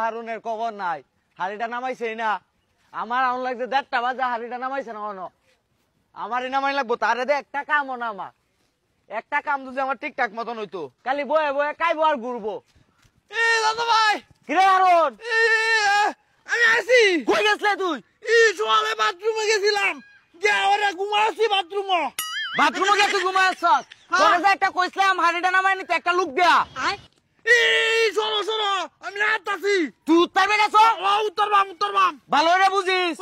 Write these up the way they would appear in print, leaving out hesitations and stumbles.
হারুনের খবর নাই, হাড়িটা নামাইছে না। আমার আউন লাগছে 1:30 বাজে, হাড়িটা নামাইছে না। আমারই নামাই লাগবো, তারে দে একটা কামও না। আমার একটা কাম যদি আমার ঠিকঠাক মতন হইতো, খালি বয়ে বয়ে খাইবো আর ঘুরবো। ভাই কিরে হারুন, আমি আসি। কই গেছলে তুই? সকালে বাথরুমে গেছিলাম, ঘুমাচ্ছি বাথরুমে গেছে ঘুমাচ্ছ? তোরে যে একটা কইছিলাম হাড়িটা নামাই নিতে, একটা লুক দেয়া। শোনো আমি রাত আছি। তুই উত্তরবে গেছ? উত্তরবাম ভালো রে বুঝিস।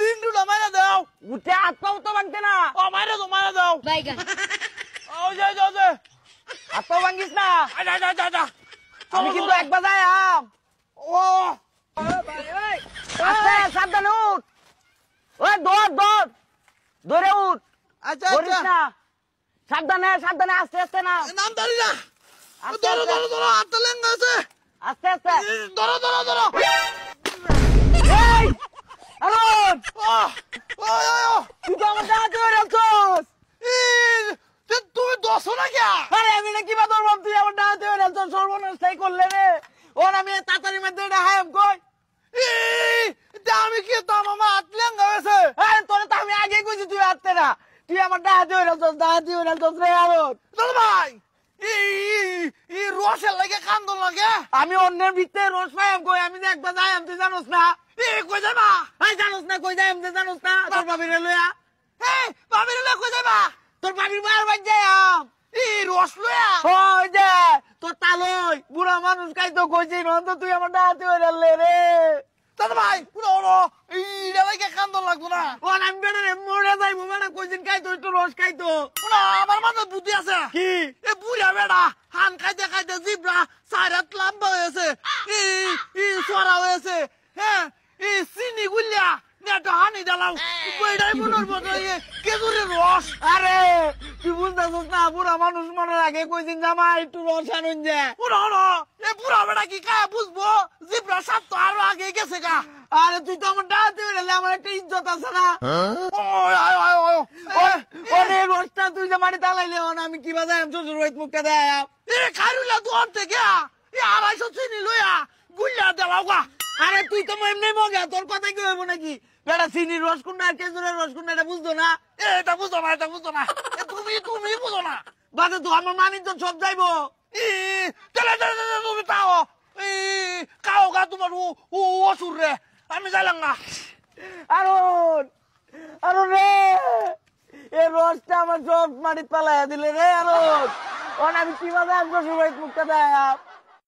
লিন্ডুটা মাইরা দাও। উঠে হাত পাও তো ভাঙতে না। মাইরা দাও। হাত পাও ভাঙিস না। যা আমি কিন্তু একবার যাই আম। আস্তে সাবধানে উঠ। ওই দৌড় দৌড়ে উঠ। আচ্ছা করিস না। সাবধানে আস্তে আস্তে না। নাম ধরি না। আস্তে আস্তে হাতটা লেঙ্গা আছে। আস্তে আস্তে। ধরো। এই হারুন, তুই তো আমার দাঁড়াতে বেরোচ্ছস। তুমি দশো না কে? আরে আমি না কিবা ধরবাম, তুই আমার দাঁড়াতে বেরোচ্ছস। সর্বনাশটাই করলে রে। ওর আমি তাড়াতাড়ি মধ্যে এটা হায়াম কই। আমি কি তাম আমার হাত লেঙ্গা হয়েছে। আরে তোরে তো আমি আগে কইছি তুই হাঁটতে না। তুই আমার দাঁড়াতে বেরোচ্ছস রে হারুন। ভাই রসের লাগে কান্দন লাগে। আমি অন্যের ভিতরে রোজ পাইম কই। আমি যে একবার যাই তুই জানোস না। কই যাবা? জানোস না কই যাই জানোস না। তোর বাবিরে লইয়া। ভাবির কই যাবা? তোর বাবির বার বাজ যাই রস লয়া। ওই যে তোর তালই বুড়া মানুষ খাইতো কইছি নন তো তুই আমার দাঁড়াতে বেরোলে রে। দাদা ভাই পুরো এইটা লাগে কান্দন লাগবো না। ওর আমি বেড়ে মরে যাইবো। বেড়া কইছিন খাইতো একটু রস খাইতো। আমার মাথায় বুদ্ধি আছে। কি? এ বুড়া বেড়া হান খাইতে জিব্রা 4 হাত লম্বা হয়েছে, সরা হয়েছে। হ্যাঁ চিনি গুলিয়া নেটা হানি ডালাও। কইডাই মনের মতো কেজুরের রস। আরে তুই বুঝতেছিস না, বুড়া মানুষ মনে রাখে কইছিন জামা একটু রস আনুন যে। এ বুড়া বেড়া কি খায় বুঝবো? জিব্রা সাত তো আরো আগে গেছে গা। আরে তুই তো আমার দাঁড়াতে বেরোলে, আমার একটা ইজ্জত আছে না। অনেক রসটা তুই যে মাটি তালাইলে আমি কি বাজাই শ্বশুর রোহিত মুখটা দেয়। খাইরুলা দোয়ার থেকে 250 চিনি লইয়া গুলিয়া দেওয়া গা। আরে তুই তো এমনি মগা, তোর কথা কি হইব নাকি? বেটা চিনি রস কোনটা আর কেজুরের রস কোনটা এটা বুঝতো না। এটা বুঝো না। তুমি বুঝো না। বাদে তো আমার মানিজ্য সব যাইবো। তুমি তাও কাও গা তোমার অসুর রে। আমি যাইলাম না। আরো রে এই রসটা আমার সব মাটির পালাইয়া দিলে রে। আমি কি বাজাই শ্বশুর রোহিত মুখটা দেয়।